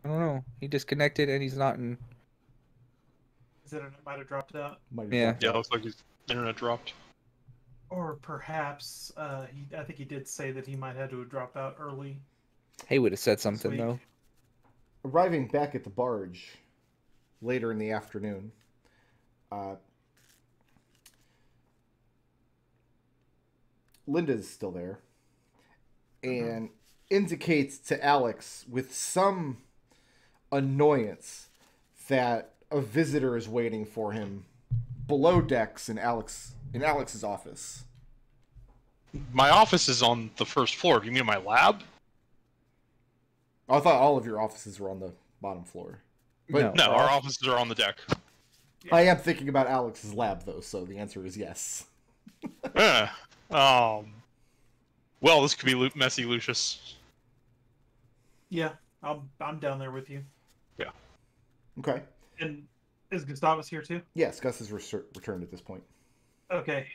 I don't know. He disconnected and he's not in. His internet might have dropped out. Might have Yeah. dropped Yeah, out. looks like his internet dropped. Or perhaps, I think he did say that he might have to have dropped out early. He would have said something, Sweet. though. Arriving back at the barge later in the afternoon, Linda's still there and indicates to Alex with some annoyance that a visitor is waiting for him below decks in Alex's office. My office is on the first floor. Do you mean my lab? I thought all of your offices were on the bottom floor. But No, our offices are on the deck. I am thinking about Alex's lab, though, so the answer is yes. Eh, well, this could be messy, Lucius. Yeah, I'm down there with you. Yeah. Okay. And is Gustavus here too? Yes, Gus has returned at this point. Okay.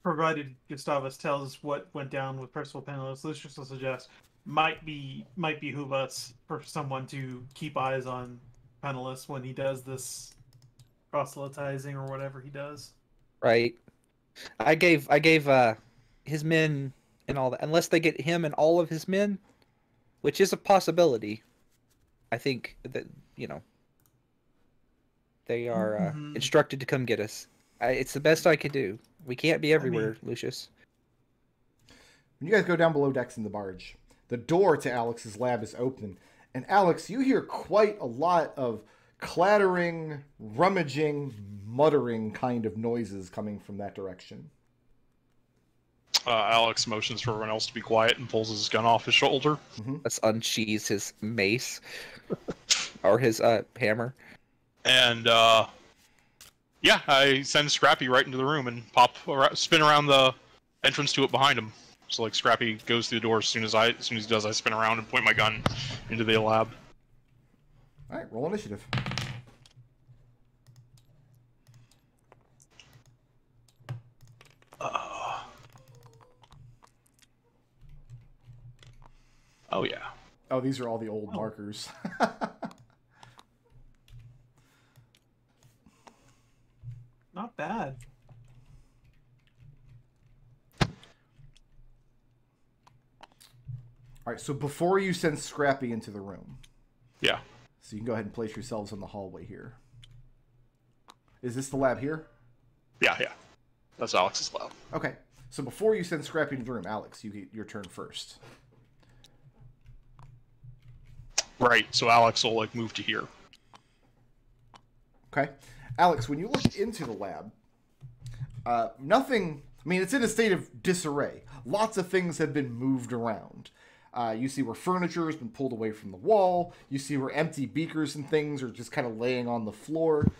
Provided Gustavus tells us what went down with Percival Penniless, Lucius will suggest might behoove us for someone to keep eyes on Penniless when he does this proselytizing or whatever he does. Right. I gave his men and all that. Unless they get him and all of his men, which is a possibility. I think that, they are instructed to come get us. It's the best I could do. We can't be everywhere, Lucius. When you guys go down below decks in the barge, the door to Alex's lab is open. And Alex, you hear quite a lot of clattering, rummaging, muttering kind of noises coming from that direction. Alex motions for everyone else to be quiet and pulls his gun off his shoulder. Let's unsheath his mace. Or his hammer. And, yeah, I send Scrappy right into the room and spin around the entrance to it behind him. So, like, Scrappy goes through the door as soon as he does, I spin around and point my gun into the lab. Alright, roll initiative. Oh, yeah. Oh, these are all the old markers. Not bad. Alright, so before you send Scrappy into the room. Yeah. So you can go ahead and place yourselves in the hallway here. Is this the lab here? Yeah. That's Alex's lab. Okay. So before you send Scrappy into the room, Alex, you get your turn first. Right, so Alex will, like, move to here. Okay. Alex, when you look into the lab, nothing... I mean, it's in a state of disarray. Lots of things have been moved around. You see where furniture has been pulled away from the wall. You see where empty beakers and things are just kind of laying on the floor.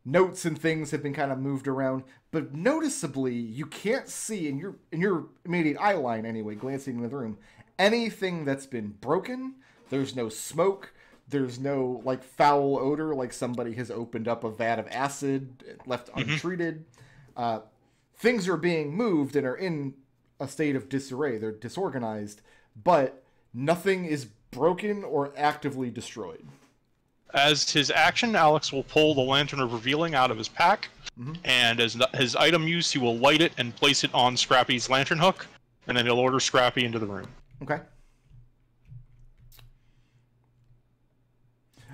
Notes and things have been kind of moved around. But noticeably, you can't see, in your immediate eye line anyway, glancing into the room, anything that's been broken. There's no smoke. There's no, like, foul odor, like somebody has opened up a vat of acid, left untreated. Things are being moved and are in a state of disarray. They're disorganized, but nothing is broken or actively destroyed. As his action, Alex will pull the Lantern of Revealing out of his pack, and as his item use, he will light it and place it on Scrappy's lantern hook, and then he'll order Scrappy into the room. Okay.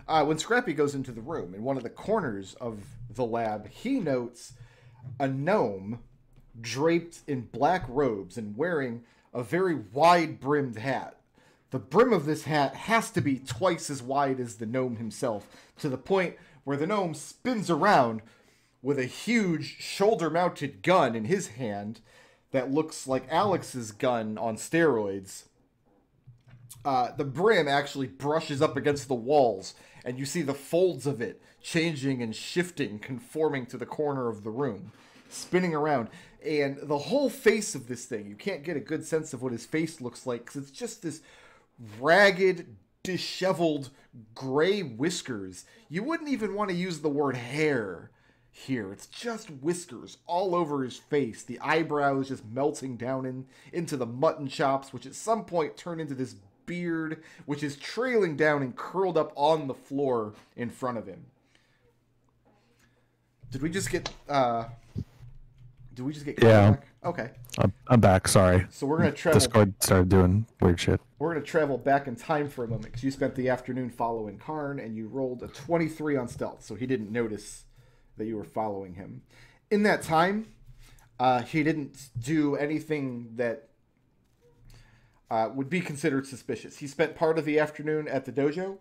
When Scrappy goes into the room, in one of the corners of the lab, he notes a gnome draped in black robes and wearing a very wide-brimmed hat. The brim of this hat has to be twice as wide as the gnome himself, to the point where the gnome spins around with a huge shoulder-mounted gun in his hand that looks like Alex's gun on steroids. The brim actually brushes up against the walls, and you see the folds of it changing and shifting, conforming to the corner of the room, spinning around. And the whole face of this thing, you can't get a good sense of what his face looks like, because it's just this ragged, disheveled, gray whiskers. You wouldn't even want to use the word hair here. It's just whiskers all over his face. The eyebrows just melting down into the mutton chops, which at some point turn into this beard, which is trailing down and curled up on the floor in front of him. Did we just get Connor back? Okay. I'm back, sorry. So we're going to travel... Discord started doing weird shit. We're going to travel back in time for a moment, because you spent the afternoon following Karn, and you rolled a 23 on stealth, so he didn't notice that you were following him. In that time, he didn't do anything that would be considered suspicious. He spent part of the afternoon at the dojo.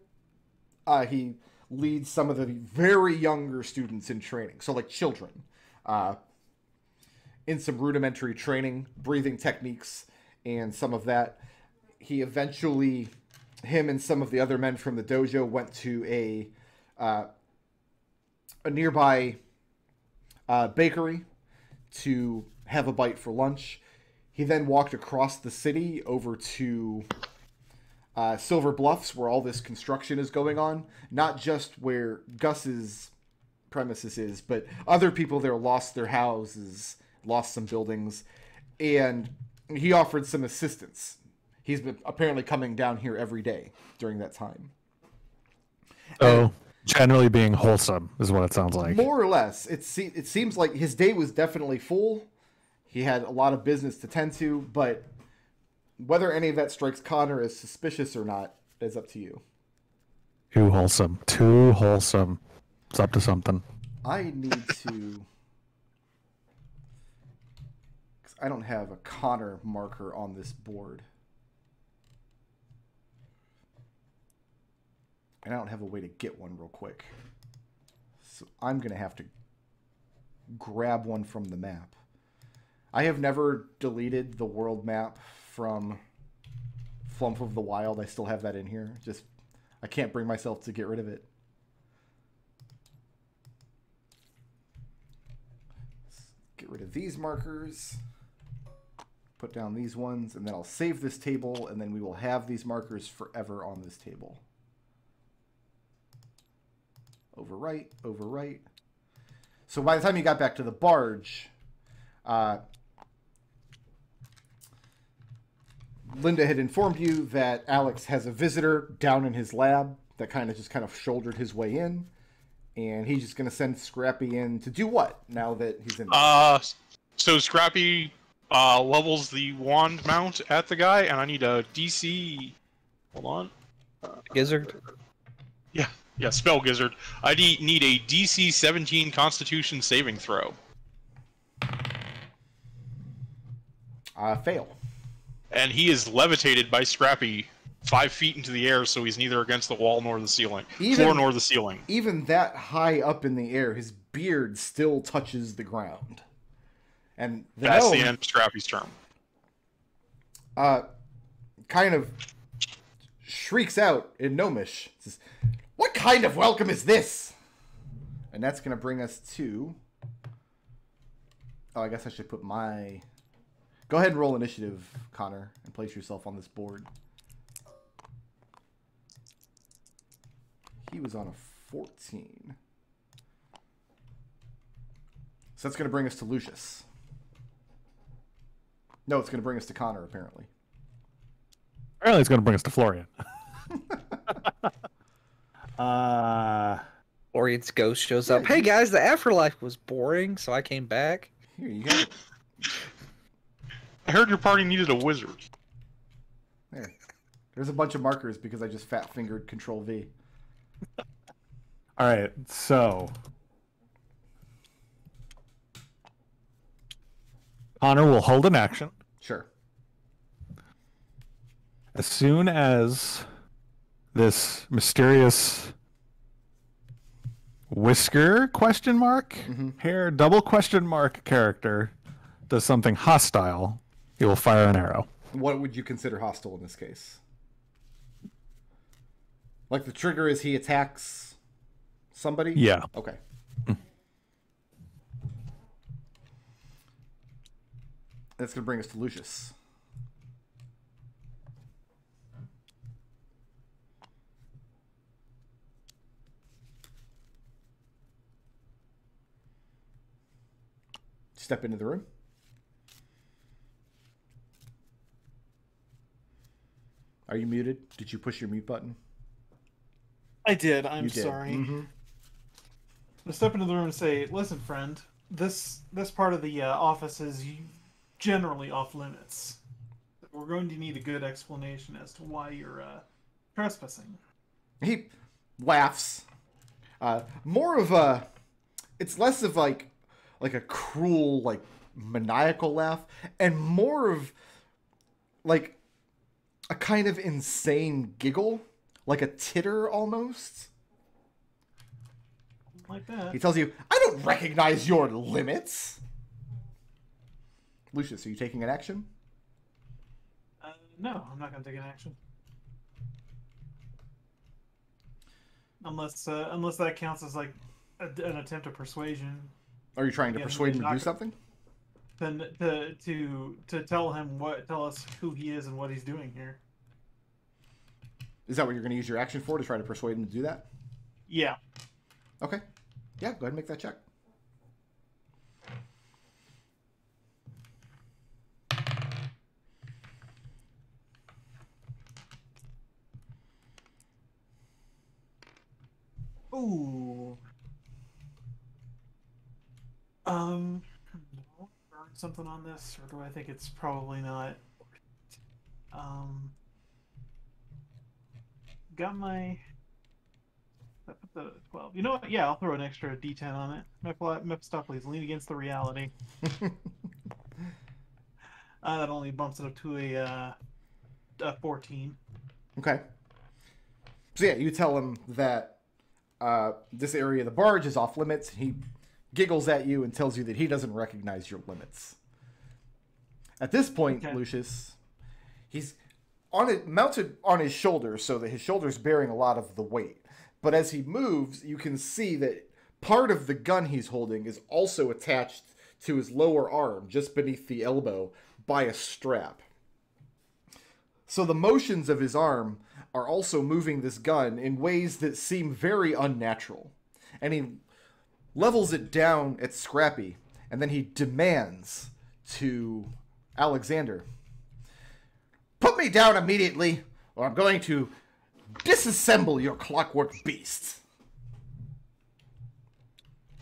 He leads some of the very younger students in training, so like children, in some rudimentary training, breathing techniques, and some of that. He eventually, him and some of the other men from the dojo went to a nearby bakery to have a bite for lunch. He then walked across the city over to Silver Bluffs, where all this construction is going on. Not just where Gus's premises is, but other people there lost their houses, lost some buildings, and he offered some assistance. He's been apparently coming down here every day during that time. Oh, generally being wholesome is what it sounds like. More or less. It seems like his day was definitely full. He had a lot of business to tend to, but whether any of that strikes Connor as suspicious or not is up to you. Too wholesome. Too wholesome. It's up to something. I need to... Because I don't have a Connor marker on this board. And I don't have a way to get one real quick. So I'm going to have to grab one from the map. I have never deleted the world map from Flumph of the Wild. I still have that in here. Just, I can't bring myself to get rid of it. Let's get rid of these markers. Put down these ones, and then I'll save this table, and then we will have these markers forever on this table. Overwrite, overwrite. So by the time you got back to the barge, Linda had informed you that Alex has a visitor down in his lab that kind of shouldered his way in, and he's just going to send Scrappy in to do what now that he's in there? So Scrappy levels the wand mount at the guy, and I need a DC. Hold on. Gizzard. Yeah, spell gizzard. I need a DC 17 Constitution saving throw. Fail. And he is levitated by Scrappy 5 feet into the air, so he's neither against the wall nor the ceiling. Floor nor the ceiling. Even that high up in the air, his beard still touches the ground. And that's the end of Scrappy's turn. Kind of shrieks out in Gnomish. Says, "What kind of welcome is this?" And that's going to bring us to... Oh, I guess I should put my... Go ahead and roll initiative, Connor, and place yourself on this board. He was on a 14. So that's going to bring us to Lucius. No, it's going to bring us to Connor, apparently. Apparently it's going to bring us to Florian. Florian's ghost shows up. Hey guys, the afterlife was boring, so I came back. Here, you got it. I heard your party needed a wizard. There. There's a bunch of markers because I just fat-fingered Control-V. Alright, so... Connor will hold an action. Sure. As soon as this mysterious whisker question mark hair double question mark character does something hostile, he will fire an arrow. What would you consider hostile in this case? Like the trigger is he attacks somebody? Yeah. Okay. That's going to bring us to Lucius. Step into the room. Are you muted? Did you push your mute button? I did. You I'm did. sorry. Mm-hmm. I step into the room and say, "Listen, friend. This part of the office is generally off limits. We're going to need a good explanation as to why you're trespassing." He laughs. More of a... It's less of like a cruel, like, maniacal laugh, and more of, like, a kind of insane giggle. Like a titter, almost. Like that. He tells you, I don't recognize your limits. Lucius, are you taking an action? No, I'm not going to take an action. Unless that counts as like an attempt of persuasion. Are you trying to persuade him to do something? Then to tell us who he is and what he's doing here. Is that what you're going to use your action for, to try to persuade him to do that? Yeah. Okay. Yeah, go ahead and make that check. Ooh. Burn something on this, or do I think it's probably not? Got my. I put the 12. You know what? Yeah, I'll throw an extra D10 on it. Mephistopheles, lean against the reality. That only bumps it up to a 14. Okay. So yeah, you tell him that this area of the barge is off limits. He giggles at you and tells you that he doesn't recognize your limits. At this point, okay. Lucius, he's mounted on his shoulders so that his shoulder's bearing a lot of the weight. But as he moves, you can see that part of the gun he's holding is also attached to his lower arm, just beneath the elbow, by a strap. So the motions of his arm are also moving this gun in ways that seem very unnatural. And he levels it down at Scrappy, and then he demands to Alexander, "Put me down immediately, or I'm going to disassemble your clockwork beast."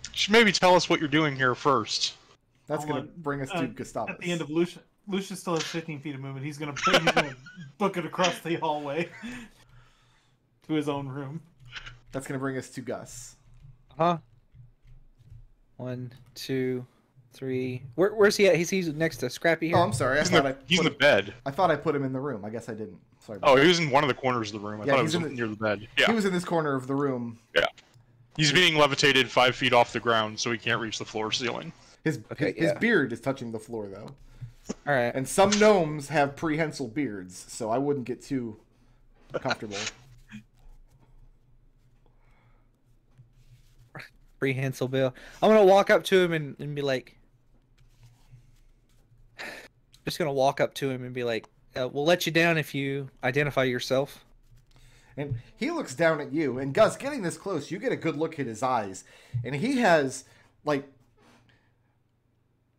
You should maybe tell us what you're doing here first. That's going to bring us to Gustavus. At the end of Lucius still has 15 feet of movement. He's going to book it across the hallway to his own room. That's going to bring us to Gus. Huh? 1, 2, 3. Where's he at? He's next to Scrappy here. Oh, I'm sorry. He's in the bed. I thought I put him in the room. I guess I didn't. Sorry. Oh, he was in one of the corners of the room. I thought he was near the bed. Yeah. He was in this corner of the room. Yeah. He's being levitated 5 feet off the ground, so he can't reach the floor ceiling. His beard is touching the floor, though. All right. And some gnomes have prehensile beards, so I wouldn't get too comfortable. Prehensile Bill. I'm gonna walk up to him and be like, just gonna walk up to him and be like, "We'll let you down if you identify yourself." And he looks down at you, and Gus, getting this close, you get a good look at his eyes, and he has like.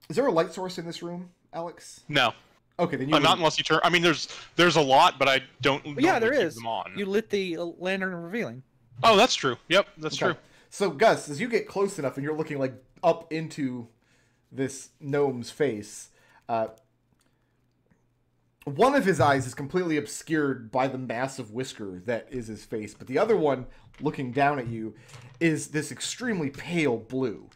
Is there a light source in this room, Alex? No. Okay, then you. Not unless you turn. I mean, there's a lot, but I don't. Yeah, there is. Them on. You lit the lantern revealing. Oh, that's true. Yep, that's true. So, Gus, as you get close enough and you're looking like up into this gnome's face, one of his eyes is completely obscured by the massive whisker that is his face, but the other one, looking down at you, is this extremely pale blue,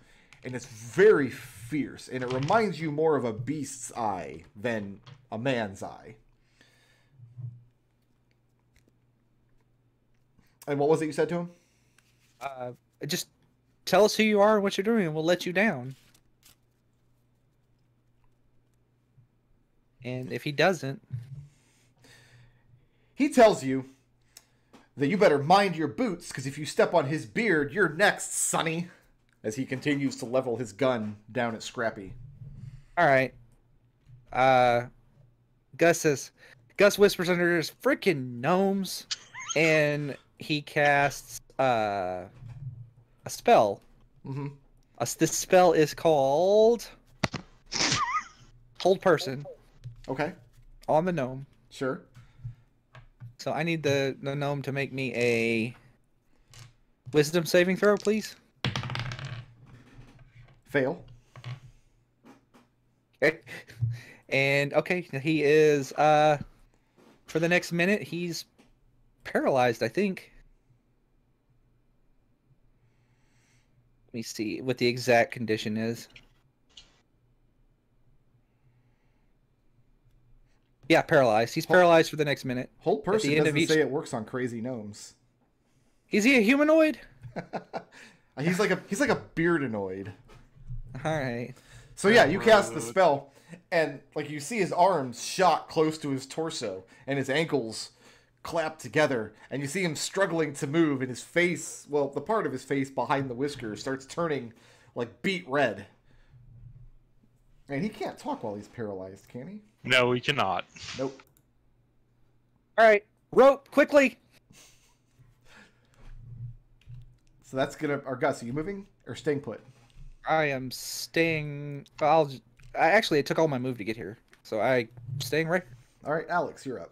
and it's very fierce, and it reminds you more of a beast's eye than a man's eye. And what was it you said to him? Just tell us who you are and what you're doing, and we'll let you down. And if he doesn't... He tells you that you better mind your boots, because if you step on his beard, you're next, sonny. As he continues to level his gun down at Scrappy. Alright. Gus whispers under his freaking gnomes, and he casts a spell. Mm-hmm. This spell is called Hold Person. Okay. On the gnome. Sure. So I need the gnome to make me a wisdom saving throw, please. Fail. Okay. And okay, he is for the next minute he's paralyzed, I think. Let me see what the exact condition is. Yeah, paralyzed. He's paralyzed for the next minit. Whole person end of doesn't each- say it works on crazy gnomes. Is he a humanoid? He's like a beardinoid. All right. So yeah, you cast the spell, and like you see his arms shot close to his torso, and his ankles clapped together, and you see him struggling to move, and his face, well, the part of his face behind the whiskers starts turning like beet red. And he can't talk while he's paralyzed, can he? No, he cannot. Nope. All right. Rope, quickly. So that's gonna. Or Gus, are you moving or staying put? I am staying. It took all my move to get here, so I'm staying right. All right, Alex, you're up.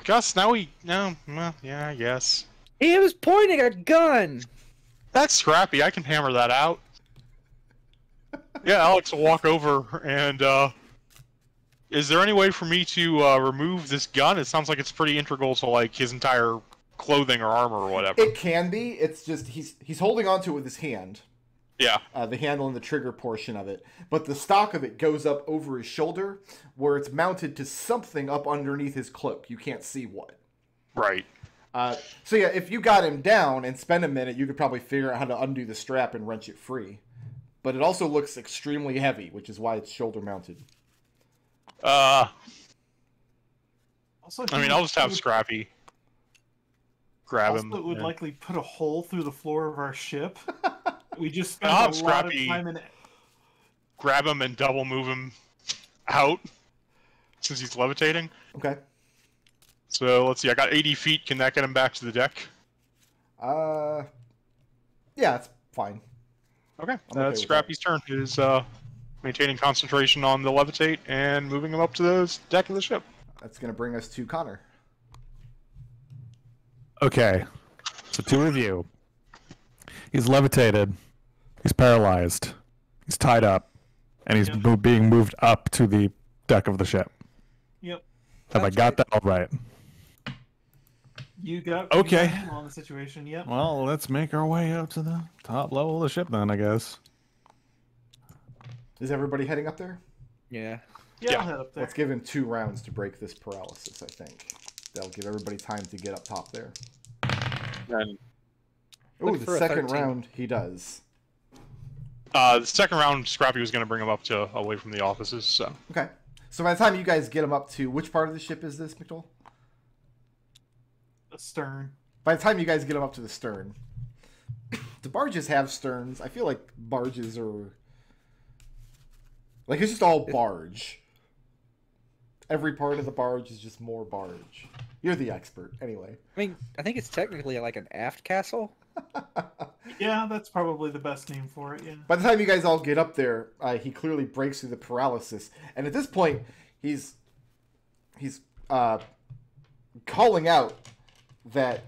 Gus, now no, well, yeah, I guess. He was pointing a gun. That's scrappy. I can hammer that out. Yeah, Alex will walk over and, is there any way for me to, remove this gun? It sounds like it's pretty integral to, like, his entire clothing or armor or whatever. It can be. It's just he's holding onto it with his hand. Yeah. The handle and the trigger portion of it. But the stock of it goes up over his shoulder, where it's mounted to something up underneath his cloak. You can't see what. Right. So yeah, if you got him down and spend a minute, you could probably figure out how to undo the strap and wrench it free. But it also looks extremely heavy, which is why it's shoulder mounted. Also, I mean, I'll just have Scrappy grab him. Also, it would likely put a hole through the floor of our ship. We just spent I'll a have lot of Scrappy time in. grab him and double move him out since he's levitating. Okay. So let's see, I got 80 feet. Can that get him back to the deck? Yeah, it's fine. Okay, okay that's with Scrappy's turn. It is maintaining concentration on the levitate and moving him up to the deck of the ship. That's going to bring us to Connor. Okay, so to review, he's levitated, he's paralyzed, he's tied up, and he's being moved up to the deck of the ship. Yep. Have I got that all right? You got Okay. you got him on the situation. Yep. Well, let's make our way up to the top level of the ship then, I guess. Is everybody heading up there? Yeah. Yeah, Yeah. I'll head up there. Let's give him 2 rounds to break this paralysis, I think. That'll give everybody time to get up top there. And Ooh, Look the for a second 13. round, he does. the second round, Scrappy was going to bring him up to away from the offices. So Okay. So by the time you guys get him up to... Which part of the ship is this, McDohl? The stern. By the time you guys get him up to the stern... Do barges have sterns? I feel like barges are... Like, it's just all barge. Every part of the barge is just more barge. You're the expert, anyway. I mean, I think it's technically like an aft castle. Yeah, that's probably the best name for it. Yeah. By the time you guys all get up there, he clearly breaks through the paralysis, and at this point, he's calling out that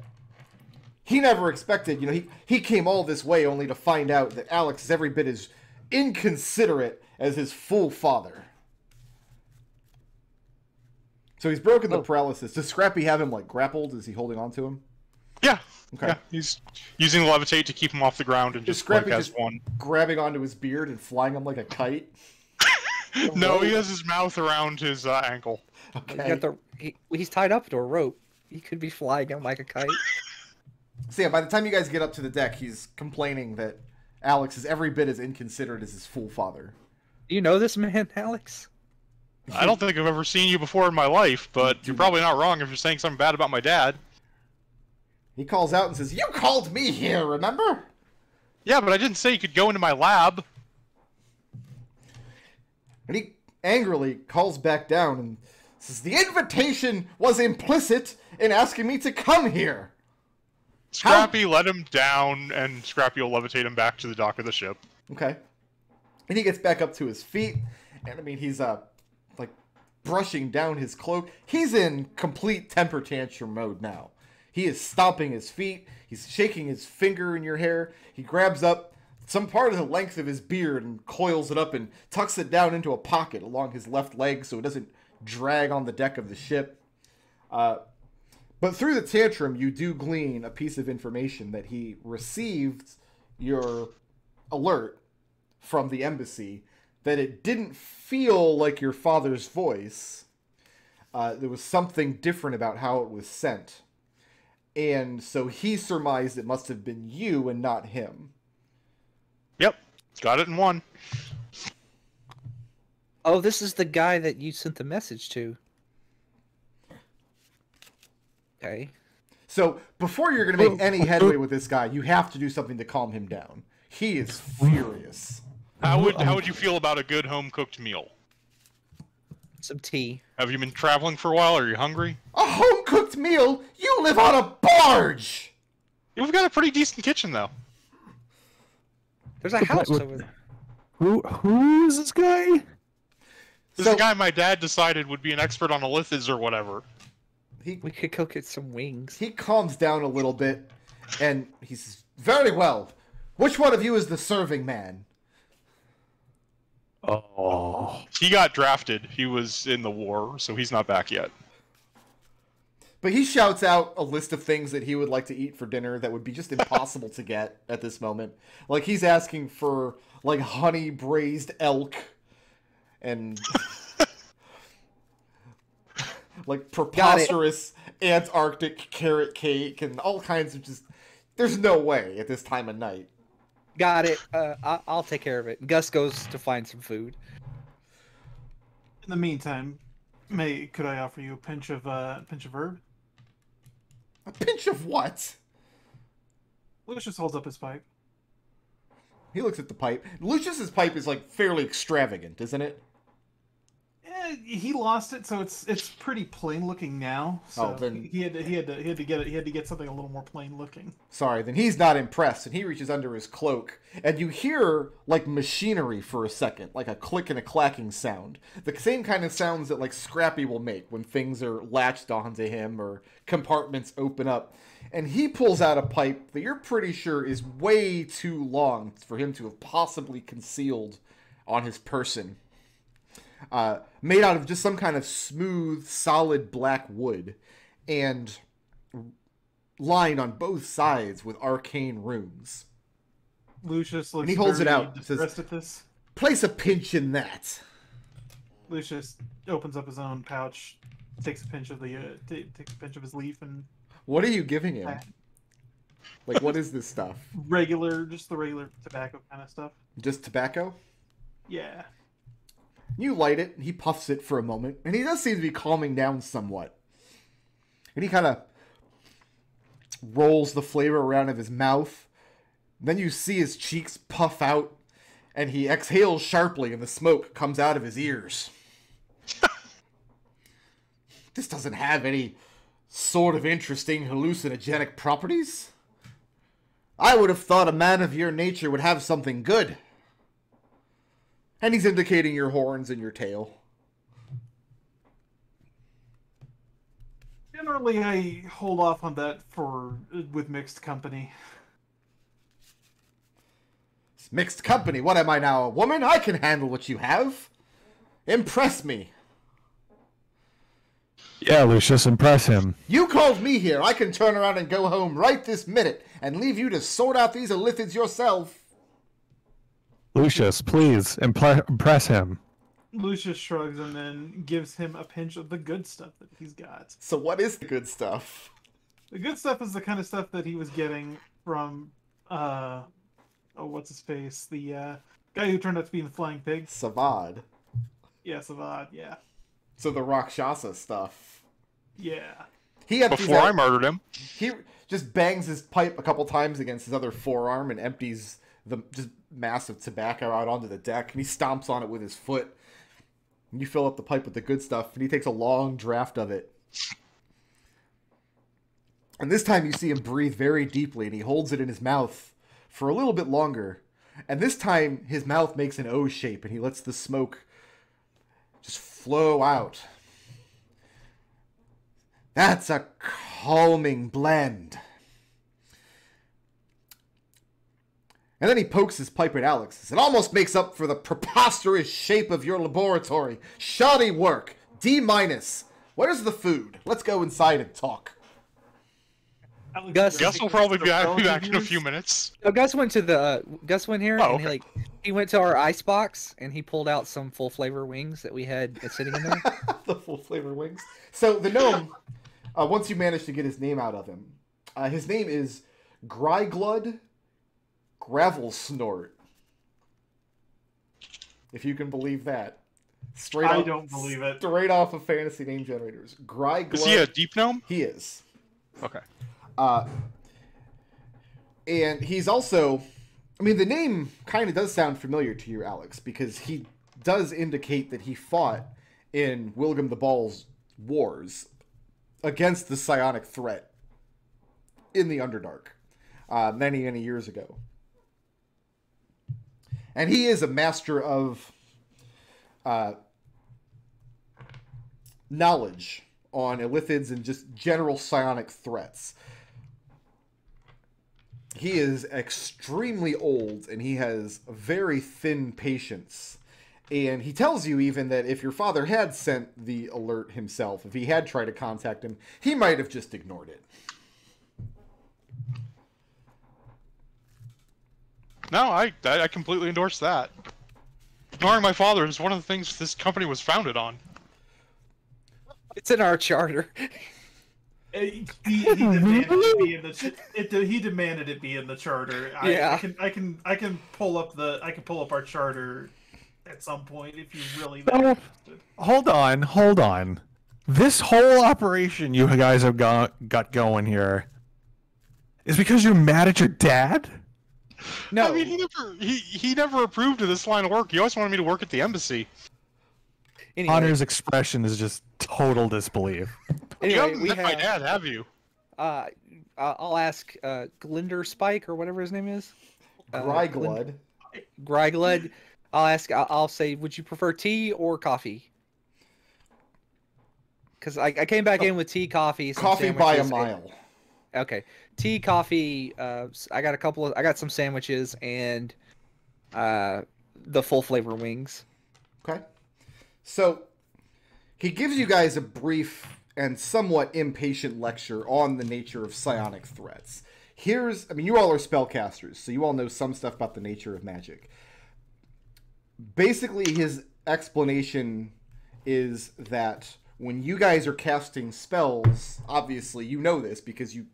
he never expected. You know, he came all this way only to find out that Alex is every bit as inconsiderate as his full father. So he's broken the paralysis. Does Scrappy have him like grappled? Is he holding on to him? yeah, Okay. yeah, he's using the levitate to keep him off the ground and Is just like Scrappy has just one. grabbing onto his beard and flying him like a kite? No, he has his mouth around his ankle. Okay. He's tied up to a rope. He could be flying him like a kite. So yeah, by the time you guys get up to the deck, he's complaining that Alex is every bit as inconsiderate as his full father. Do you know this man, Alex? I don't think I've ever seen you before in my life, but you're probably not wrong if you're saying something bad about my dad. He calls out and says, "You called me here, remember?" Yeah, but I didn't say you could go into my lab. And he angrily calls back down and says, "The invitation was implicit in asking me to come here." Scrappy let him down, and Scrappy will levitate him back to the dock of the ship. Okay. And he gets back up to his feet, and I mean, he's like brushing down his cloak. He's in complete temper tantrum mode now. He is stomping his feet. He's shaking his finger in your hair. He grabs up some part of the length of his beard and coils it up and tucks it down into a pocket along his left leg so it doesn't drag on the deck of the ship. But through the tantrum, you do glean a piece of information that he received your alert from the embassy that it didn't feel like your father's voice. There was something different about how it was sent. And so he surmised it must have been you and not him. Yep, got it in one. Oh, this is the guy that you sent the message to. Okay. So before you're going to make any headway with this guy, you have to do something to calm him down. He is furious. How would you feel about a good home-cooked meal? Some tea. Have you been traveling for a while? Are you hungry? A home-cooked meal? You live on a barge! We've got a pretty decent kitchen, though. There's a house over there. Who is this guy? This is a guy my dad decided would be an expert on lithids or whatever. We could go get some wings. He calms down a little bit, and he says, "Very well. Which one of you is the serving man?" Oh. He got drafted. He was in the war, so he's not back yet. But he shouts out a list of things that he would like to eat for dinner that would be just impossible to get at this moment. Like, he's asking for, like, honey braised elk and... like preposterous Antarctic carrot cake and all kinds of just... There's no way at this time of night. Got it. I'll take care of it. Gus goes to find some food. In the meantime, could I offer you a pinch of herb? A pinch of what? Lucius holds up his pipe. He looks at the pipe. Lucius's pipe is like fairly extravagant, isn't it? He lost it, so it's pretty plain looking now. So then he had to get something a little more plain looking. Sorry, then he's not impressed, and he reaches under his cloak, and you hear like machinery for a second, like a click and a clacking sound. The same kind of sounds that like Scrappy will make when things are latched onto him or compartments open up. And he pulls out a pipe that you're pretty sure is way too long for him to have possibly concealed on his person. Made out of just some kind of smooth, solid black wood, and lined on both sides with arcane runes. Lucius looks and he holds it out. Says, at this. Place a pinch in that. Lucius opens up his own pouch, takes a pinch of his leaf, and. What are you giving him? Like, what is this stuff? Just the regular tobacco kind of stuff. Just tobacco? Yeah. You light it, and he puffs it for a moment, and he does seem to be calming down somewhat. And he kind of rolls the flavor around in his mouth. Then you see his cheeks puff out, and he exhales sharply, and the smoke comes out of his ears. This doesn't have any sort of interesting hallucinogenic properties. I would have thought a man of your nature would have something good. And he's indicating your horns and your tail. Generally, I hold off on that with mixed company. Mixed company? What am I now, a woman? I can handle what you have. Impress me. Yeah, Lucius, impress him. You called me here. I can turn around and go home right this minute and leave you to sort out these lithids yourself. Lucius, please, impress him. Lucius shrugs and then gives him a pinch of the good stuff that he's got. So what is the good stuff? The good stuff is the kind of stuff that he was getting from, what's his face? The guy who turned out to be the Flying Pig. Savad. Yeah, Savad, yeah. So the Rakshasa stuff. Yeah. He empties Before I murdered him. He just bangs his pipe a couple times against his other forearm and empties the just massive tobacco out onto the deck, and he stomps on it with his foot. And you fill up the pipe with the good stuff, and he takes a long draft of it. And this time you see him breathe very deeply, and he holds it in his mouth for a little bit longer. And this time his mouth makes an O shape, and he lets the smoke just flow out. That's a calming blend. And then he pokes his pipe at Alex. It almost makes up for the preposterous shape of your laboratory. Shoddy work. D-. Where's the food? Let's go inside and talk. Gus will probably be back in a few minutes. Gus went to the Gus went here Oh, and okay. he went to our ice box and he pulled out some full flavor wings that we had sitting in there. The full flavor wings. So the gnome, once you manage to get his name out of him, his name is Gryglud Gravel Snort. If you can believe that. I don't believe it. Straight off of fantasy name generators. Gryglud. Is he a deep gnome? He is. Okay. And he's also, I mean, the name kind of does sound familiar to you, Alex, because he does indicate that he fought in Wilgum the Ball's wars against the psionic threat in the Underdark many, many years ago. And he is a master of knowledge on illithids and just general psionic threats. He is extremely old, and he has very thin patience. And he tells you even that if your father had sent the alert himself, if he had tried to contact him, he might have just ignored it. No, I completely endorse that. Ignoring my father is one of the things this company was founded on. It's in our charter. He demanded it be in the charter. Yeah. I can pull up our charter at some point if you really. No, hold on. This whole operation you guys have got going here is because you're mad at your dad? No, I mean, he never approved of this line of work. He always wanted me to work at the embassy. anyway, Connor's expression is just total disbelief. You anyway, haven't we met my have. dad, have you? I'll ask Glinder Spike or whatever his name is. Gryglud. Gryglud. I'll say, would you prefer tea or coffee? Because I came back in with tea, coffee, some Coffee by a sandwiches, mile. Okay, tea, coffee. I got some sandwiches and the full flavor wings. Okay. So he gives you guys a brief and somewhat impatient lecture on the nature of psionic threats. You all are spellcasters, so you all know some stuff about the nature of magic. Basically, his explanation is that when you guys are casting spells, obviously you know this because you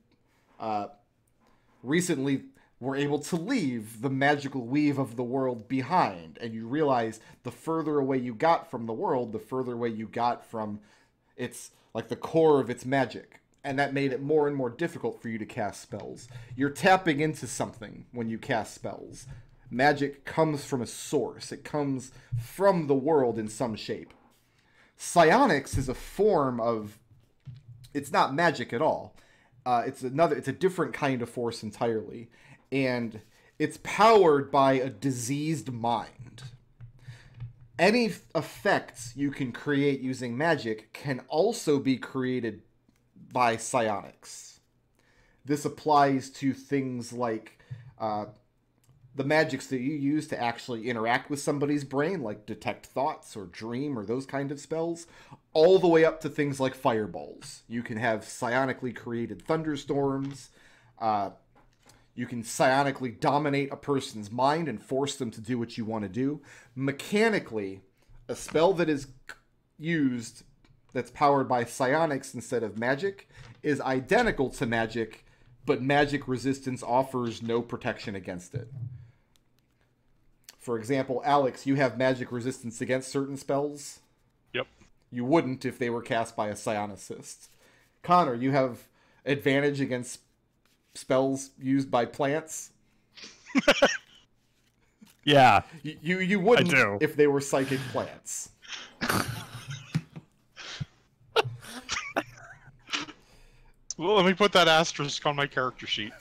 recently were able to leave the magical weave of the world behind, and you realize the further away you got from the world, the further away you got from its, like, the core of its magic. And that made it more and more difficult for you to cast spells. You're tapping into something when you cast spells. Magic comes from a source. It comes from the world in some shape. Psionics is a form of... It's not magic at all. It's a different kind of force entirely. And it's powered by a diseased mind. Any effects you can create using magic can also be created by psionics. This applies to things like the magics that you use to actually interact with somebody's brain, like detect thoughts or dream or those kind of spells, all the way up to things like fireballs. You can have psionically created thunderstorms. You can psionically dominate a person's mind and force them to do what you want to do. Mechanically, a spell that is used that's powered by psionics instead of magic is identical to magic, but magic resistance offers no protection against it. For example, Alex, you have magic resistance against certain spells. Yep. You wouldn't if they were cast by a psionicist. Connor, you have advantage against spells used by plants. Yeah. You wouldn't I do. if they were psychic plants. Well, let me put that asterisk on my character sheet.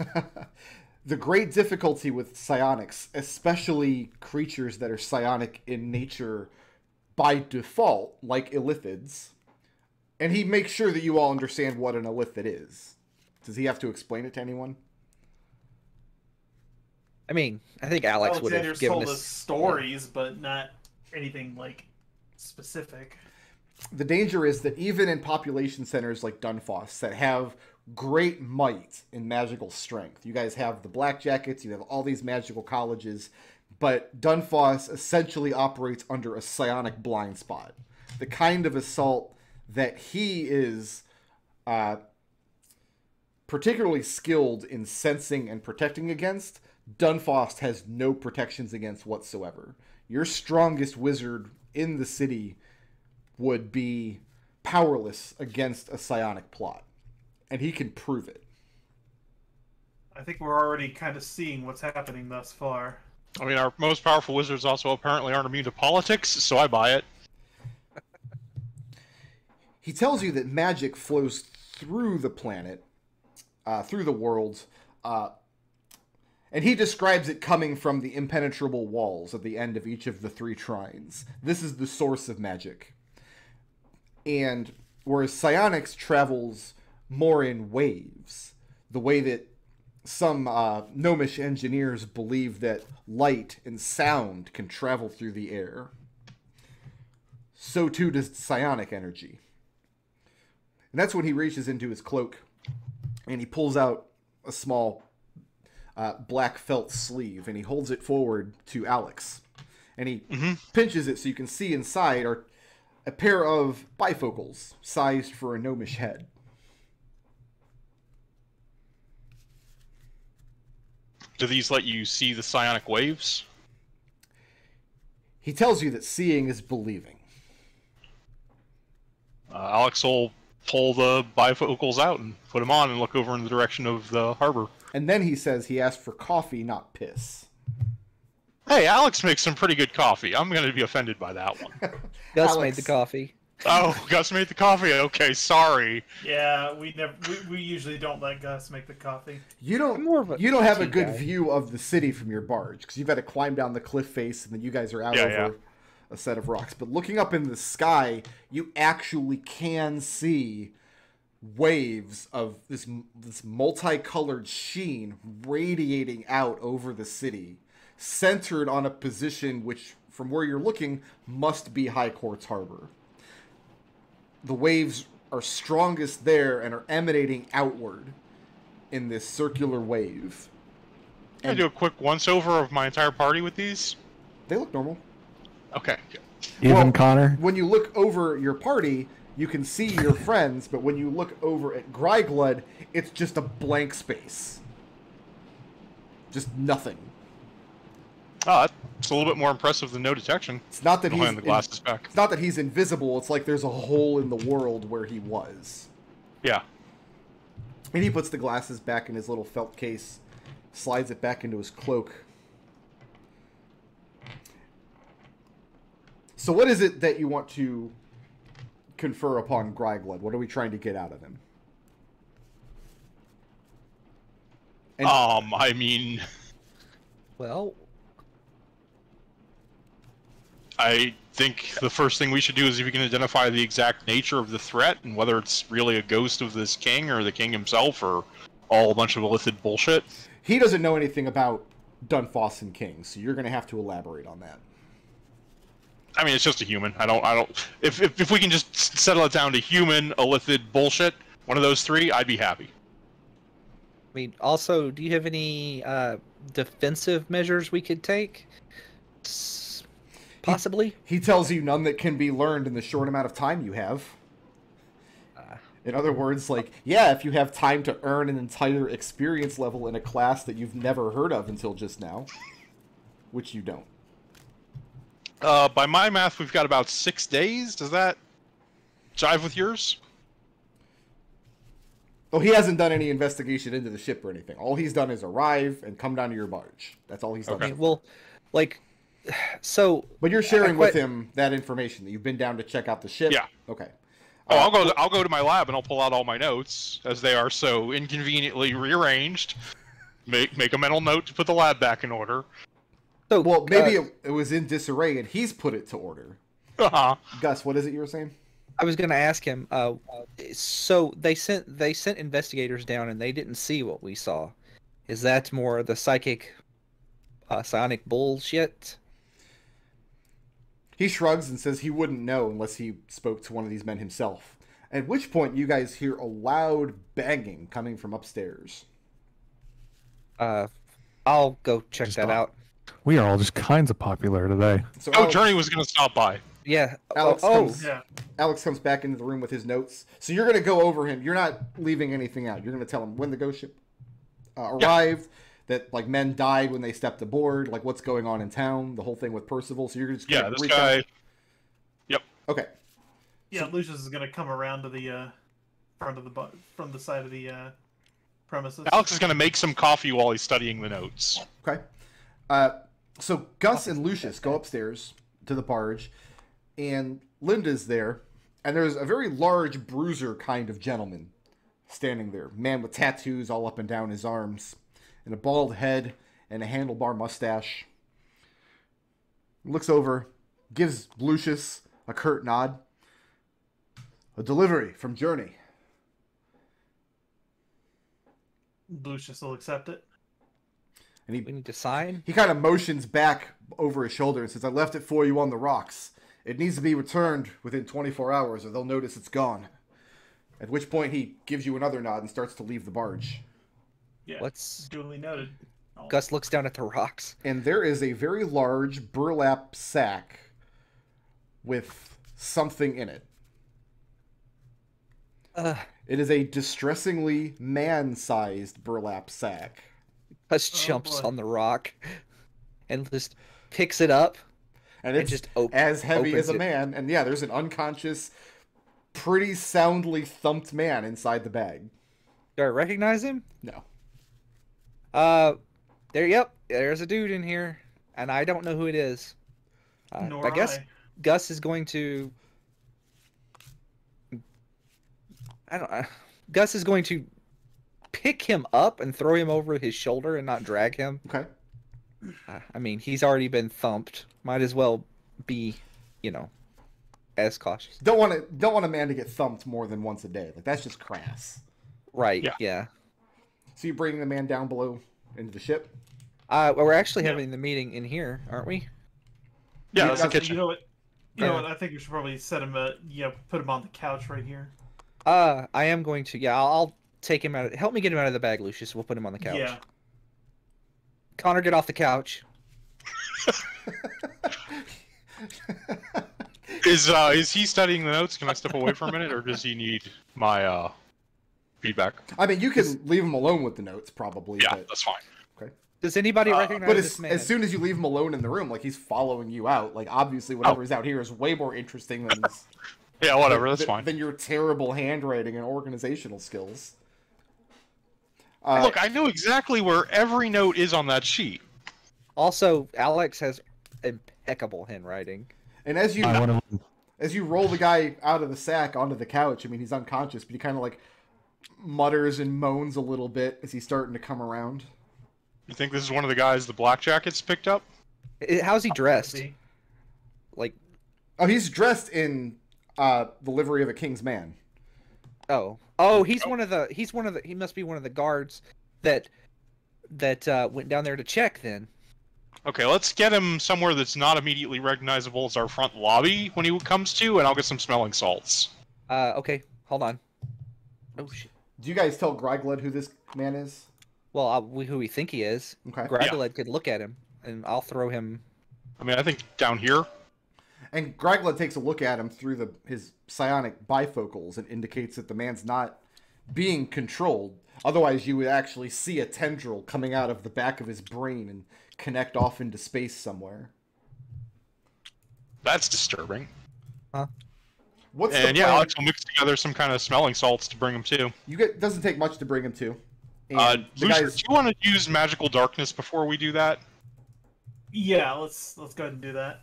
The great difficulty with psionics, especially creatures that are psionic in nature by default, like illithids. And he makes sure that you all understand what an illithid is. Does he have to explain it to anyone? I mean, I think Alex would have Alexander's given told us us stories, but not anything like specific. The danger is that even in population centers like Dunfoss that have great might and magical strength, you guys have the Blackjackets, you have all these magical colleges, but Dunfoss essentially operates under a psionic blind spot. The kind of assault that he is particularly skilled in sensing and protecting against, Dunfoss has no protections against whatsoever. Your strongest wizard in the city would be powerless against a psionic plot. And he can prove it. I think we're already kind of seeing what's happening thus far. I mean, our most powerful wizards also apparently aren't immune to politics, so I buy it. He tells you that magic flows through the planet, through the world, and he describes it coming from the impenetrable walls at the end of each of the 3 trines. This is the source of magic. And whereas psionics travels more in waves, the way that some gnomish engineers believe that light and sound can travel through the air, so too does psionic energy. And that's when he reaches into his cloak and he pulls out a small black felt sleeve and he holds it forward to Alex. And he pinches it so you can see inside are a pair of bifocals sized for a gnomish head. Do these let you see the psionic waves? He tells you that seeing is believing. Alex will pull the bifocals out and put them on and look over in the direction of the harbor. And then he says he asked for coffee, not piss. Hey, Alex makes some pretty good coffee. I'm going to be offended by that one. Gus Alex. made the coffee. Oh, Gus made the coffee. Okay, sorry. Yeah, we usually don't let Gus make the coffee. You don't have a good view of the city from your barge because you've got to climb down the cliff face and then you guys are out over a set of rocks. But looking up in the sky, you actually can see waves of this multicolored sheen radiating out over the city, centered on a position which, from where you're looking, must be High Court's harbor. The waves are strongest there and are emanating outward in this circular wave. Can I do a quick once-over of my entire party with these? They look normal. Okay. Even Connor? When you look over your party, you can see your friends, but when you look over at Gryglud, it's just a blank space. Just nothing. Oh, that's a little bit more impressive than no detection. It's not that behind the glasses back. It's not that he's invisible. It's like there's a hole in the world where he was. Yeah. And he puts the glasses back in his little felt case, slides it back into his cloak. So what is it that you want to confer upon Gryglud? What are we trying to get out of him? And I mean... Well, I think the first thing we should do is if you can identify the exact nature of the threat and whether it's really a ghost of this king or the king himself or all a bunch of illithid bullshit. He doesn't know anything about Dunfoss and King, so you're going to have to elaborate on that. I mean, it's just a human. I don't. If we can just settle it down to human, illithid bullshit, one of those 3, I'd be happy. I mean, also, do you have any defensive measures we could take? Possibly? He tells you none that can be learned in the short amount of time you have. In other words, like, yeah, if you have time to earn an entire experience level in a class that you've never heard of until just now, which you don't. By my math, we've got about 6 days. Does that jive with yours? Oh, he hasn't done any investigation into the ship or anything. All he's done is arrive and come down to your barge. That's all he's done. Okay, well, like, so... But you're sharing with him that information, that you've been down to check out the ship? Yeah. Okay. Oh, I'll go to my lab and I'll pull out all my notes, as they are so inconveniently rearranged. Make a mental note to put the lab back in order. So, well, maybe it was in disarray and he's put it to order. Gus, what is it you were saying? I was going to ask him. So they sent investigators down, and they didn't see what we saw. Is that more the psionic bullshit? He shrugs and says he wouldn't know unless he spoke to one of these men himself. At which point, you guys hear a loud banging coming from upstairs. I'll go check that out. We are all just kinds of popular today. So Oh, Journey was going to stop by. Yeah. Alex Yeah. Alex comes back into the room with his notes. So you're going to go over him. You're not leaving anything out. You're going to tell him when the ghost ship arrived, that like men died when they stepped aboard, like what's going on in town, the whole thing with Percival. So you're just Yeah, this guy. Yep. Okay. Yeah, Lucius is gonna come around to the from the side of the premises. Alex is going to make some coffee while he's studying the notes. Okay. So Gus and Lucius go upstairs to the barge, and Linda's there, and there's a very large bruiser kind of gentleman standing there. Man with tattoos all up and down his arms, and a bald head, and a handlebar mustache. Looks over, gives Lucius a curt nod. A delivery from Journey. Lucius will accept it. And We need to sign. he kind of motions back over his shoulder and says, I left it for you on the rocks. It needs to be returned within 24 hours or they'll notice it's gone. At which point he gives you another nod and starts to leave the barge. Yeah. What's Duly noted. Oh. Gus looks down at the rocks. And there is a very large burlap sack with something in it. It is a distressingly man-sized burlap sack. Gus Oh, jumps boy. on the rock and just picks it up. And it's just as heavy as opens a it. man. And yeah, there's an unconscious, pretty soundly thumped man inside the bag. Do I recognize him? No. There's a dude in here, and I don't know who it is. Nor I guess I. Gus is going to. Gus is going to pick him up and throw him over his shoulder and not drag him. Okay. I mean, he's already been thumped. Might as well be, as cautious. Don't want a man to get thumped more than once a day. Like that's just crass. Right? Yeah. So you bring the man down below into the ship. We're actually Yeah. having the meeting in here, aren't we? Yeah, Yeah, that's the that's- kitchen. You know what? You know what? I think we should probably set him. Put him on the couch right here. I am going to. Yeah, I'll take him out. Help me get him out of the bag, Lucius. We'll put him on the couch. Yeah. Connor, get off the couch. Is he studying the notes? Can I step away for a minute, or does he need my feedback? I mean, you can leave him alone with the notes, probably. Yeah, But, that's fine. Does anybody recognize but this man? as soon as you leave him alone in the room, like he's following you out. Like obviously, whatever is out here is way more interesting than Yeah, whatever. That's fine. than your terrible handwriting and organizational skills. Look, I know exactly where every note is on that sheet. Also, Alex has impeccable handwriting. And as you I want to. as you roll the guy out of the sack onto the couch, I mean he's unconscious, but he kind of like mutters and moans a little bit as he's starting to come around. You think this is one of the guys the Black Jackets picked up? How's he dressed? See? Like, Oh, he's dressed in the livery of a king's man. he must be one of the guards that went down there to check. Then Okay, let's get him somewhere that's not immediately recognizable as our front lobby when he comes to, and I'll get some smelling salts. okay, hold on. Oh shit. Do you guys tell Grigled who this man is? Well, who we think he is. Okay. Graveled could look at him, and I'll throw him. I mean, I think down here. And Grigled takes a look at him through his psionic bifocals and indicates that the man's not being controlled. Otherwise, you would actually see a tendril coming out of the back of his brain and connect off into space somewhere. That's disturbing. What's the And yeah, plan? Alex will mix together some kind of smelling salts to bring him to. Doesn't take much to bring him to. And the Lucius, guy's do you want to use magical darkness before we do that? Yeah. Let's go ahead and do that.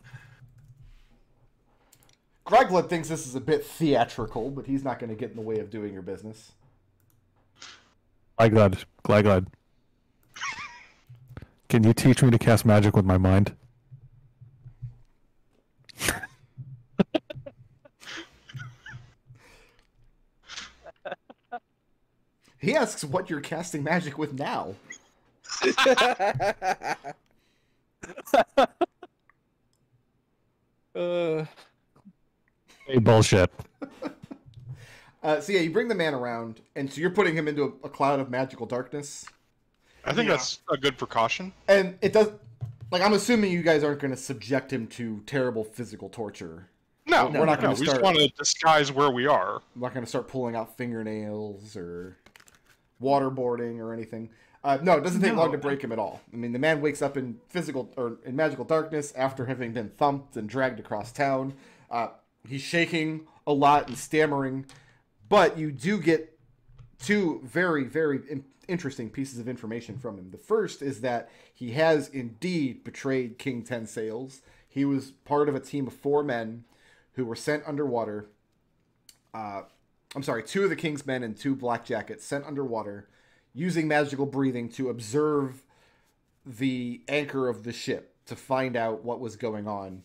Grigled thinks this is a bit theatrical, but he's not going to get in the way of doing your business. Glad. Can you teach me to cast magic with my mind? He asks what you're casting magic with now. Hey, bullshit. So yeah, you bring the man around, and so you're putting him into a cloud of magical darkness. I think that's a good precaution. And it does, like, I'm assuming you guys aren't going to subject him to terrible physical torture. No, we're not going to We start. just want to disguise where we are. I'm not going to start pulling out fingernails or waterboarding or anything. No, it doesn't take long to break him at all. I mean, the man wakes up in physical or in magical darkness after having been thumped and dragged across town. He's shaking a lot and stammering, but you do get two very, very interesting pieces of information from him. The first is that he has indeed betrayed King Ten Sails. He was part of a team of 4 men who were sent underwater. I'm sorry, 2 of the King's men and 2 blackjackets sent underwater using magical breathing to observe the anchor of the ship to find out what was going on.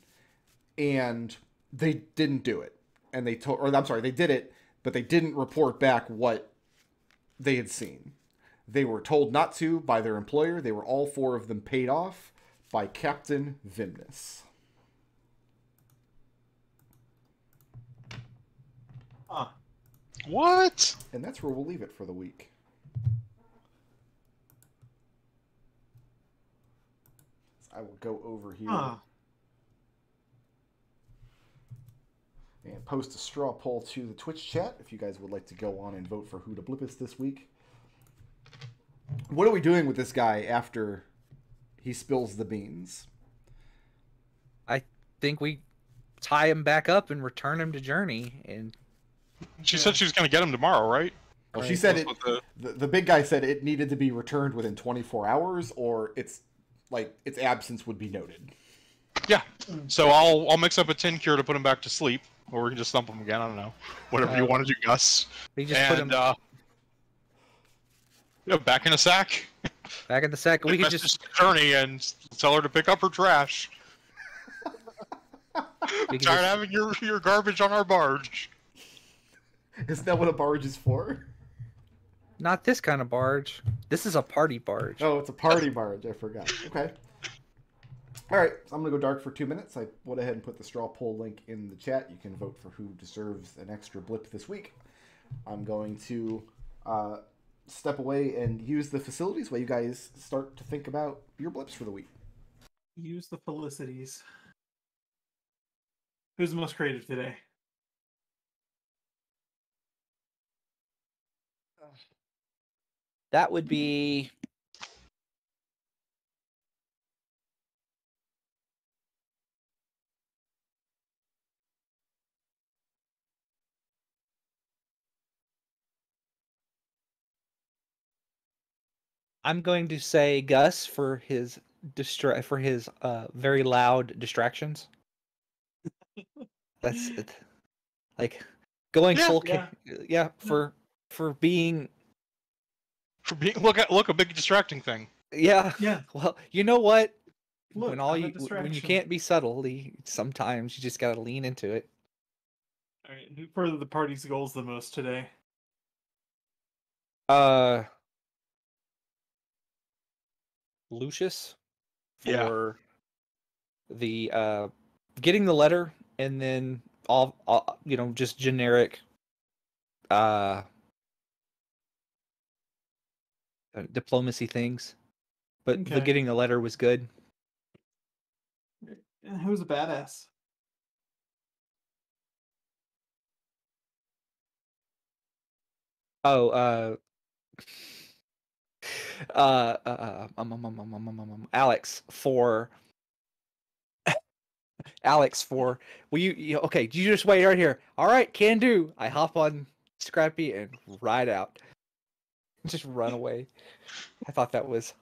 And they didn't do it. And they they did it, but they didn't report back what they had seen. They were told not to by their employer. They were all 4 of them paid off by Captain Vimnus. What? And that's where we'll leave it for the week. I will go over here and post a straw poll to the Twitch chat if you guys would like to go on and vote for who to blip us this week. What are we doing with this guy after he spills the beans? I think we tie him back up and return him to Journey. And She said she was going to get him tomorrow, right? Well, she said the big guy said it needed to be returned within 24 hours or its absence would be noted. Yeah. So I'll mix up a 10 cure to put him back to sleep, or we can just thump him again. I don't know. Whatever you want to do, Gus. we just put him back in a sack. back in the sack. We could just Journey and tell her to pick up her trash. Tired of having your garbage on our barge. Isn't that what a barge is for? Not this kind of barge. This is a party barge. Oh, it's a party barge. I forgot. Okay. All right. So I'm going to go dark for 2 minutes. I went ahead and put the straw poll link in the chat. You can vote for who deserves an extra blip this week. I'm going to step away and use the facilities while you guys start to think about your blips for the week. Use the felicities. Who's the most creative today? That would be... I'm going to say Gus for his very loud distractions. That's it. Like going full for being look a big distracting thing. Yeah. Well, you know what? Look, when you can't be subtle, sometimes you just gotta lean into it. All right, who furthered the party's goals the most today? Lucius for the getting the letter and then all just generic diplomacy things, but the getting the letter was good. And who's a badass? Alex for will you okay, you just wait right here. All right, can do. I hop on Scrappy and ride out. Just run away. I thought that was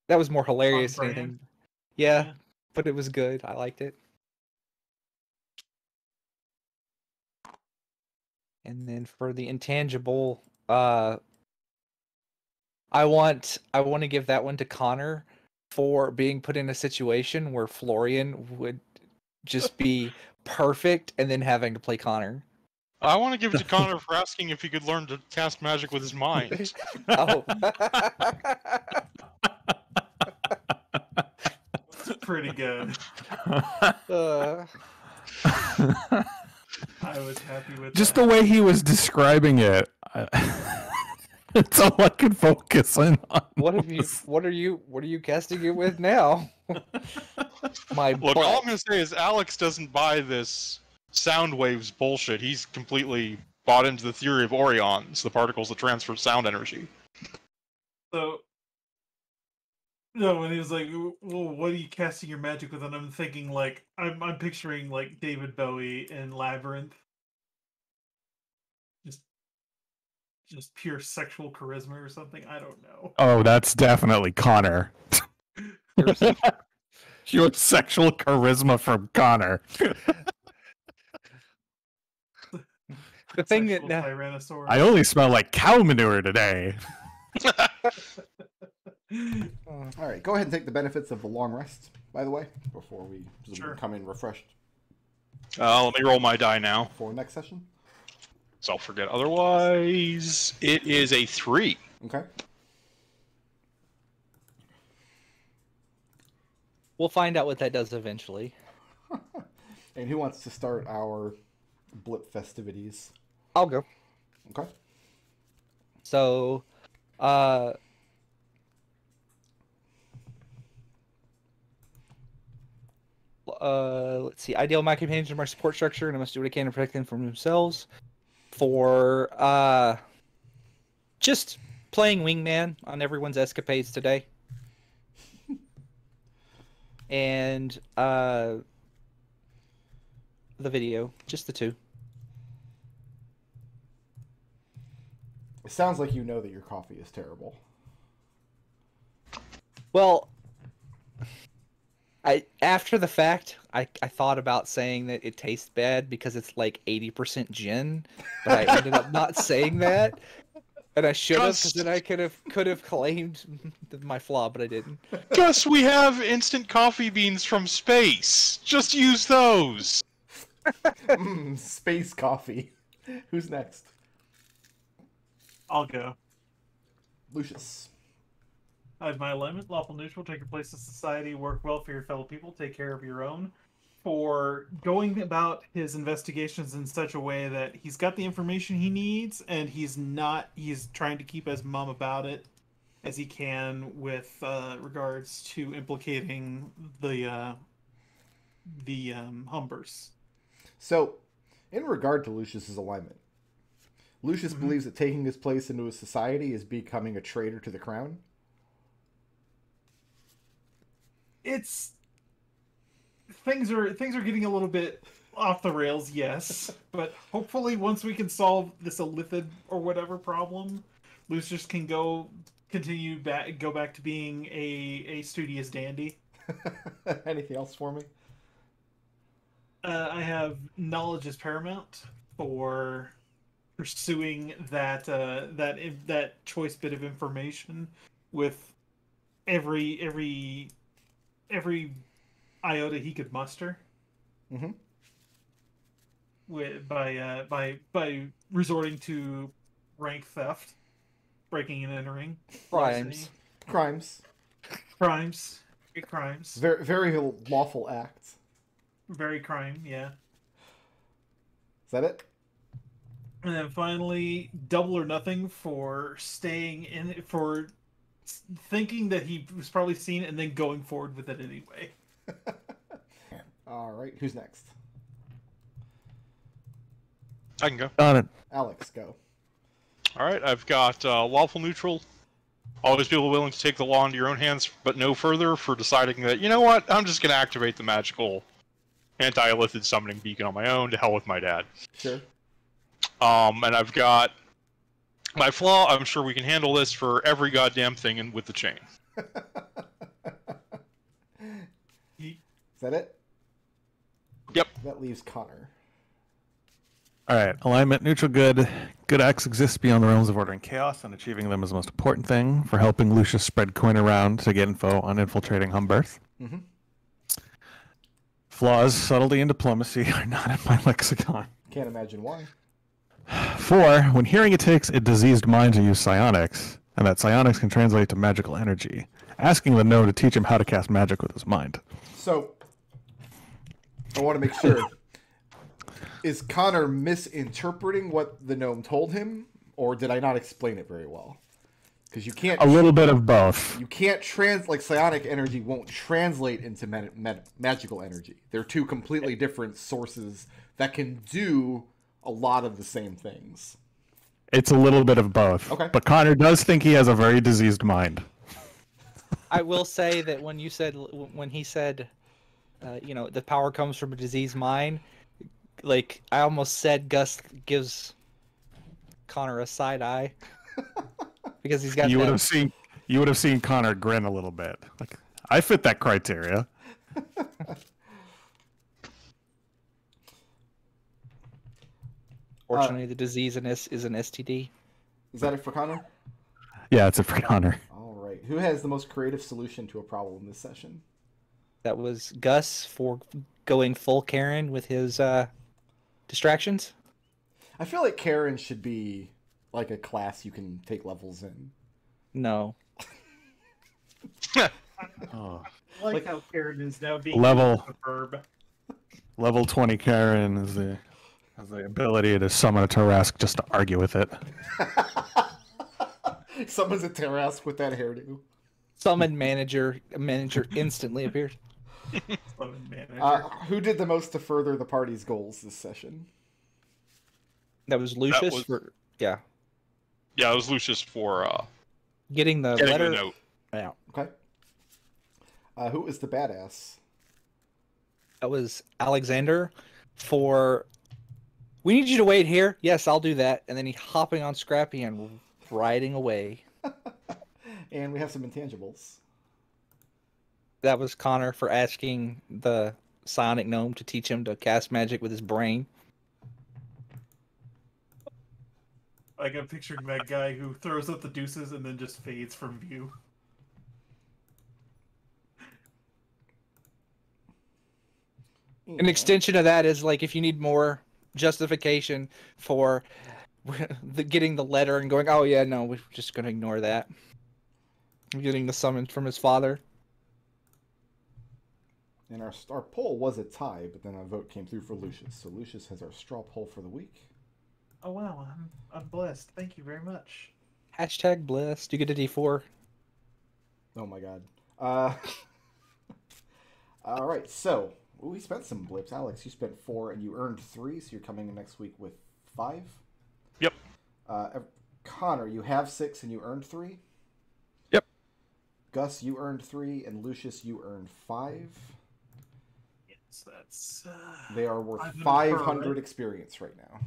that was more hilarious than anything. Yeah, but it was good. I liked it. And then for the intangible, I want to give that one to Connor for being put in a situation where Florian would just be perfect and then having to play Connor. I want to give it to Connor for asking if he could learn to cast magic with his mind. Oh. Pretty good. Uh, I was happy with Just that. the way he was describing it. It's all I can focus in on. what are you casting it with now? My Look, all butt. I'm going to say is Alex doesn't buy this sound waves bullshit. He's completely bought into the theory of Orions, the particles that transfer sound energy. So, no, when he was like, "Well, what are you casting your magic with?" and I'm thinking like, I'm picturing like David Bowie in Labyrinth, just pure sexual charisma or something. I don't know. Oh, that's definitely Connor. Your sexual charisma from Connor. The thing that Sexual now, Tyrannosaurus. I only smell like cow manure today. All right, go ahead and take the benefits of the long rest, by the way, before we Sure. come in refreshed Let me roll my die now, for next session. so I'll forget otherwise. It is a 3. Okay. we'll find out what that does eventually. And who wants to start our blip festivities? I'll go. Okay. So, let's see. Ideal my companions are my support structure, and I must do what I can to protect them from themselves. For just playing wingman on everyone's escapades today, and the video, just the two. It sounds like you know that your coffee is terrible. Well, after the fact, I thought about saying that it tastes bad because it's like 80% gin, but I ended up not saying that, and I should have, because then I could have claimed my flaw, but I didn't. Gus, we have instant coffee beans from space. Just use those. Space coffee. Who's next? I'll go. Lucius. I have my alignment, lawful neutral, take your place in society, work well for your fellow people, take care of your own. For going about his investigations in such a way that he's got the information he needs, and he's trying to keep as mum about it as he can with regards to implicating the Humbers. So, in regard to Lucius's alignment, Lucius believes that taking his place into a society is becoming a traitor to the crown. It's things are getting a little bit off the rails, yes, but hopefully once we can solve this illithid or whatever problem, Lucius can go back to being a studious dandy. Anything else for me? I have knowledge is paramount for pursuing that choice bit of information with every iota he could muster. Mm-hmm. By resorting to rank theft, breaking and entering, Crimes. Crimes. Great crimes, Very, very lawful acts. very crime, yeah. Is that it? And then finally, double or nothing for thinking that he was probably seen and then going forward with it anyway. All right. Who's next? I can go. Got it. Alex, go. Alright, I've got lawful neutral. Always be willing to take the law into your own hands, but no further, for deciding that, you know what, I'm just going to activate the magical anti-illithid summoning beacon on my own. To hell with my dad. Sure. And I've got my flaw. I'm sure we can handle this for every goddamn thing with the chain. Is that it? Yep. That leaves Connor. All right. Alignment, neutral, good. Good acts exist beyond the realms of order and chaos, and achieving them is the most important thing for helping Lucius spread coin around to get info on infiltrating Humbirth. Mm-hmm. Flaws, subtlety, and diplomacy are not in my lexicon. Can't imagine why. 4. When hearing it takes a diseased mind to use psionics, and that psionics can translate to magical energy, asking the gnome to teach him how to cast magic with his mind. So, I want to make sure. Is Connor misinterpreting what the gnome told him, or did I not explain it very well? Because you can't... A little bit of both. You can't like psionic energy won't translate into magical energy. They're two completely different sources that can do a lot of the same things. It's a little bit of both. Okay. But Connor does think he has a very diseased mind. I will say that when he said, the power comes from a diseased mind, like, I almost said Gus gives Connor a side eye. Because he's got You would have seen Connor grin a little bit. Like, I fit that criteria. Fortunately, the disease is an STD. Is that it for Connor? Yeah, it's it for Connor. All right. Who has the most creative solution to a problem this session? That was Gus for going full Karen with his distractions. I feel like Karen should be like a class you can take levels in. No. Oh. I like how Karen is now being Level. a verb. Level 20 Karen has the ability to summon a Tarrasque just to argue with it. Someone's a Tarrasque with that hairdo. Summon manager. A manager instantly appears. Who did the most to further the party's goals this session? That was Lucius. Yeah, it was Lucius for getting the getting letter. the note. Yeah. Okay. Who was the badass? That was Alexander for. We need you to wait here. Yes, I'll do that. And then he hopping on Scrappy and riding away. And we have some intangibles. That was Connor for asking the Sonic Gnome to teach him to cast magic with his brain. Like, I'm picturing that guy who throws up the deuces and then just fades from view. An extension of that is like if you need more justification for getting the letter and going, oh yeah, no, we're just going to ignore that. Getting the summons from his father. And our poll was a tie, but then a vote came through for Lucius. So Lucius has our straw poll for the week. Oh wow, I'm blessed. Thank you very much. Hashtag blessed. You get a D4. Oh my god. All right, so we spent some blips. Alex, you spent 4 and you earned 3, so you're coming in next week with 5. Yep. Connor, you have 6 and you earned 3. Yep. Gus, you earned 3, and Lucius, you earned 5. Yes, that's. They are worth 500 500 right? experience right now.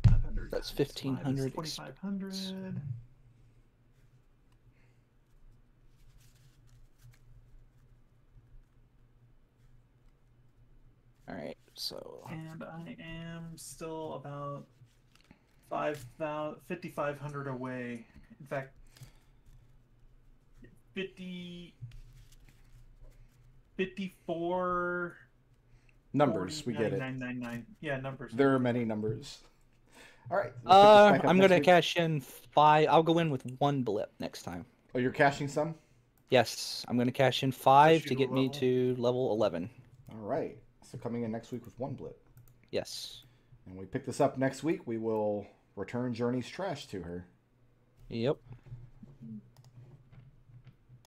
500 That's times 1,500 5 is 2,500. All right, so And I am still about 5,500 away. In fact, 54. Numbers, we get it. 999. Yeah, numbers. There are many numbers. All right. let's pick this back up I'm next gonna week. cash in 5. I'll go in with 1 blip next time. Oh, you're cashing some? Yes, I'm gonna cash in 5 Push to you get a me level. to level 11. All right. So coming in next week with 1 blip. Yes. And we pick this up next week. We will return Journey's trash to her. Yep.